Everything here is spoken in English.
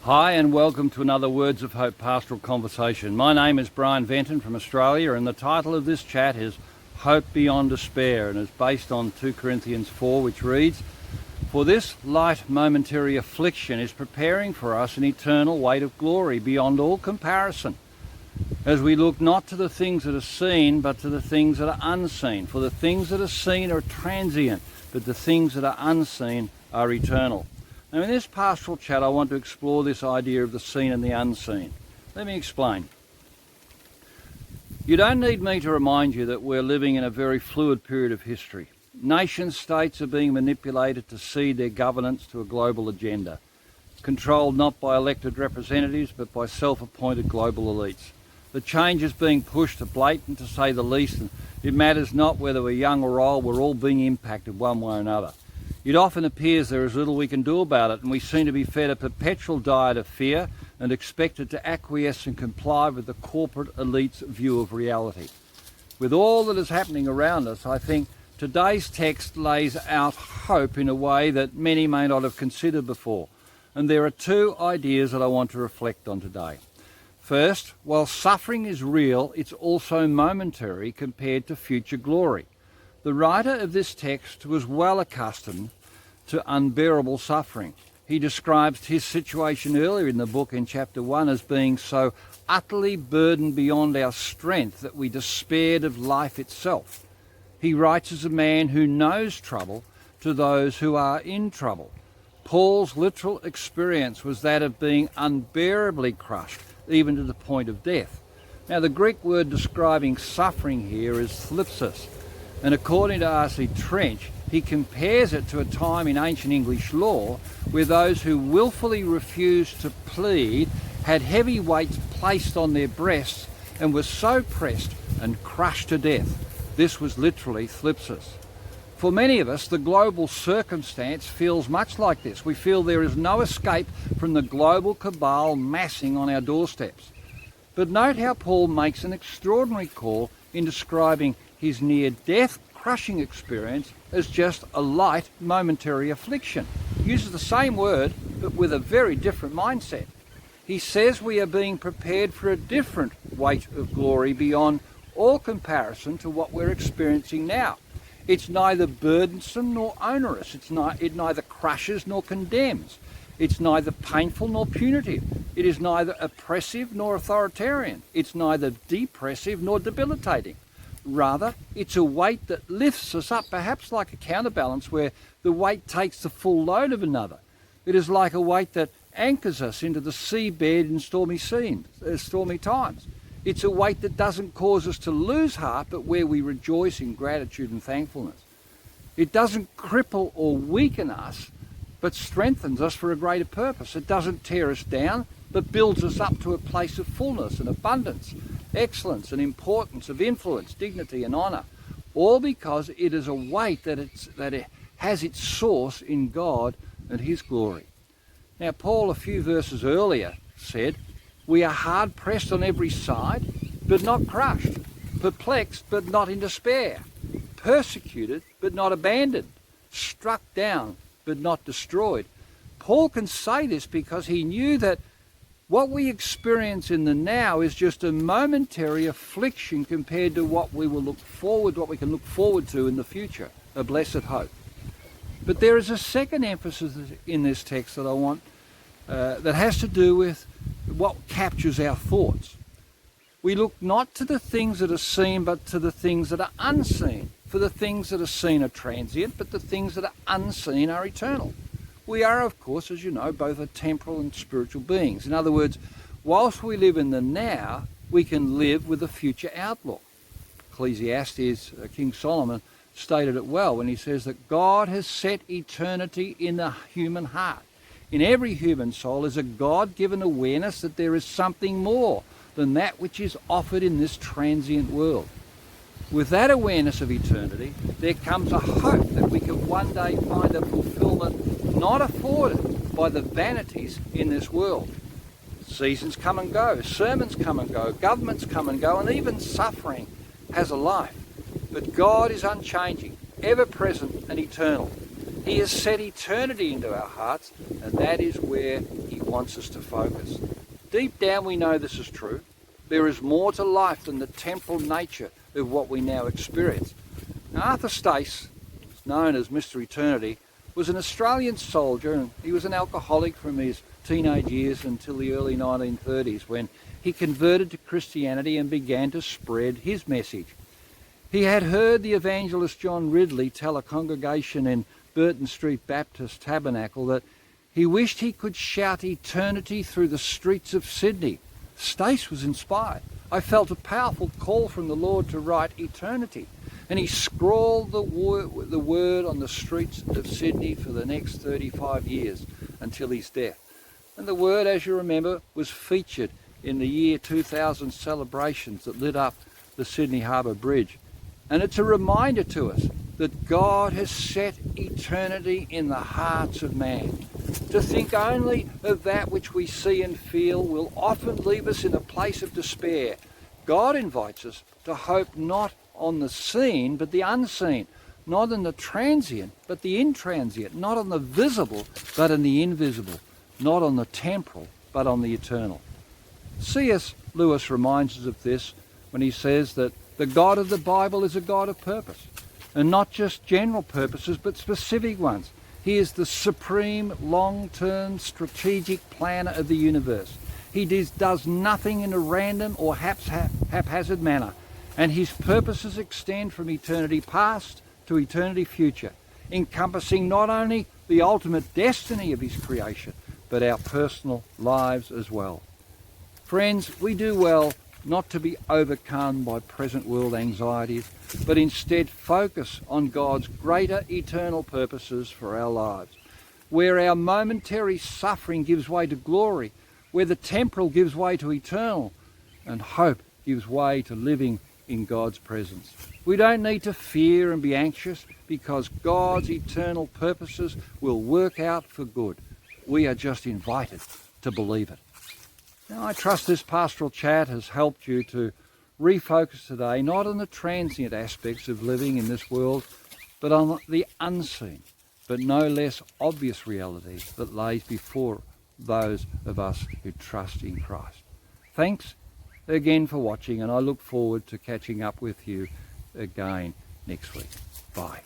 Hi and welcome to another Words of Hope pastoral conversation. My name is Brian Venton from Australia, and the title of this chat is Hope Beyond Despair, and is based on 2 Corinthians 4, which reads, "For this light momentary affliction is preparing for us an eternal weight of glory beyond all comparison, as we look not to the things that are seen, but to the things that are unseen. For the things that are seen are transient, but the things that are unseen are eternal." Now, in this pastoral chat, I want to explore this idea of the seen and the unseen. Let me explain. You don't need me to remind you that we're living in a very fluid period of history. Nation states are being manipulated to cede their governance to a global agenda, controlled not by elected representatives, but by self-appointed global elites. The change is being pushed to blatant, to say the least, and it matters not whether we're young or old, we're all being impacted one way or another. It often appears there is little we can do about it, and we seem to be fed a perpetual diet of fear and expected to acquiesce and comply with the corporate elite's view of reality. With all that is happening around us, I think today's text lays out hope in a way that many may not have considered before. And there are 2 ideas that I want to reflect on today. First, while suffering is real, it's also momentary compared to future glory. The writer of this text was well accustomed to unbearable suffering. He describes his situation earlier in the book in chapter 1 as being so utterly burdened beyond our strength that we despaired of life itself. He writes as a man who knows trouble to those who are in trouble. Paul's literal experience was that of being unbearably crushed, even to the point of death. Now, the Greek word describing suffering here is thlipsis, and according to R.C. Trench, he compares it to a time in ancient English law where those who willfully refused to plead had heavy weights placed on their breasts and were so pressed and crushed to death. This was literally thlipsis. For many of us, the global circumstance feels much like this. We feel there is no escape from the global cabal massing on our doorsteps. But note how Paul makes an extraordinary call in describing his near-death crushing experience as just a light momentary affliction. He uses the same word, but with a very different mindset. He says we are being prepared for a different weight of glory beyond all comparison to what we're experiencing now. It's neither burdensome nor onerous. It neither crushes nor condemns. It's neither painful nor punitive. It is neither oppressive nor authoritarian. It's neither depressive nor debilitating. Rather, it's a weight that lifts us up, perhaps like a counterbalance where the weight takes the full load of another. It is like a weight that anchors us into the seabed in stormy times. It's a weight that doesn't cause us to lose heart, but where we rejoice in gratitude and thankfulness. It doesn't cripple or weaken us, but strengthens us for a greater purpose. It doesn't tear us down, but builds us up to a place of fullness and abundance, excellence and importance, of influence, dignity and honour, all because it is a weight that it has its source in God and His glory. Now, Paul, a few verses earlier, said, "We are hard pressed on every side, but not crushed, perplexed, but not in despair, persecuted, but not abandoned, struck down, but not destroyed." Paul can say this because he knew that what we experience in the now is just a momentary affliction compared to what we can look forward to in the future, a blessed hope. But there is a second emphasis in this text that I want, that has to do with what captures our thoughts. We look not to the things that are seen, but to the things that are unseen. For the things that are seen are transient, but the things that are unseen are eternal. We are, of course, as you know, both a temporal and spiritual beings. In other words, whilst we live in the now, we can live with a future outlook. Ecclesiastes, King Solomon, stated it well when he says that God has set eternity in the human heart. In every human soul is a God-given awareness that there is something more than that which is offered in this transient world. With that awareness of eternity, there comes a hope that we can one day find a fulfillment not afforded by the vanities in this world. Seasons come and go, sermons come and go, governments come and go, and even suffering has a life. But God is unchanging, ever-present and eternal. He has set eternity into our hearts, and that is where He wants us to focus. Deep down we know this is true. There is more to life than the temporal nature of what we now experience. Now, Arthur Stace, known as Mr. Eternity, was an Australian soldier, and he was an alcoholic from his teenage years until the early 1930s, when he converted to Christianity and began to spread his message. He had heard the evangelist John Ridley tell a congregation in Burton Street Baptist Tabernacle that he wished he could shout eternity through the streets of Sydney. Stace was inspired. I felt a powerful call from the Lord to write eternity. And he scrawled the word on the streets of Sydney for the next 35 years until his death. And the word, as you remember, was featured in the year 2000 celebrations that lit up the Sydney Harbour Bridge. And it's a reminder to us that God has set eternity in the hearts of man. To think only of that which we see and feel will often leave us in a place of despair. God invites us to hope not on the seen but the unseen, not on the transient but the intransient, not on the visible but on the invisible, not on the temporal but on the eternal. C.S. Lewis reminds us of this when he says that the God of the Bible is a God of purpose, and not just general purposes but specific ones. He is the supreme long-term strategic planner of the universe. He does nothing in a random or haphazard manner, and his purposes extend from eternity past to eternity future, encompassing not only the ultimate destiny of his creation, but our personal lives as well. Friends, we do well not to be overcome by present world anxieties, but instead focus on God's greater eternal purposes for our lives, where our momentary suffering gives way to glory, where the temporal gives way to eternal, and hope gives way to living in God's presence. We don't need to fear and be anxious, because God's eternal purposes will work out for good. We are just invited to believe it. Now, I trust this pastoral chat has helped you to refocus today, not on the transient aspects of living in this world, but on the unseen, but no less obvious reality that lays before those of us who trust in Christ. Thanks again for watching, and I look forward to catching up with you again next week. Bye.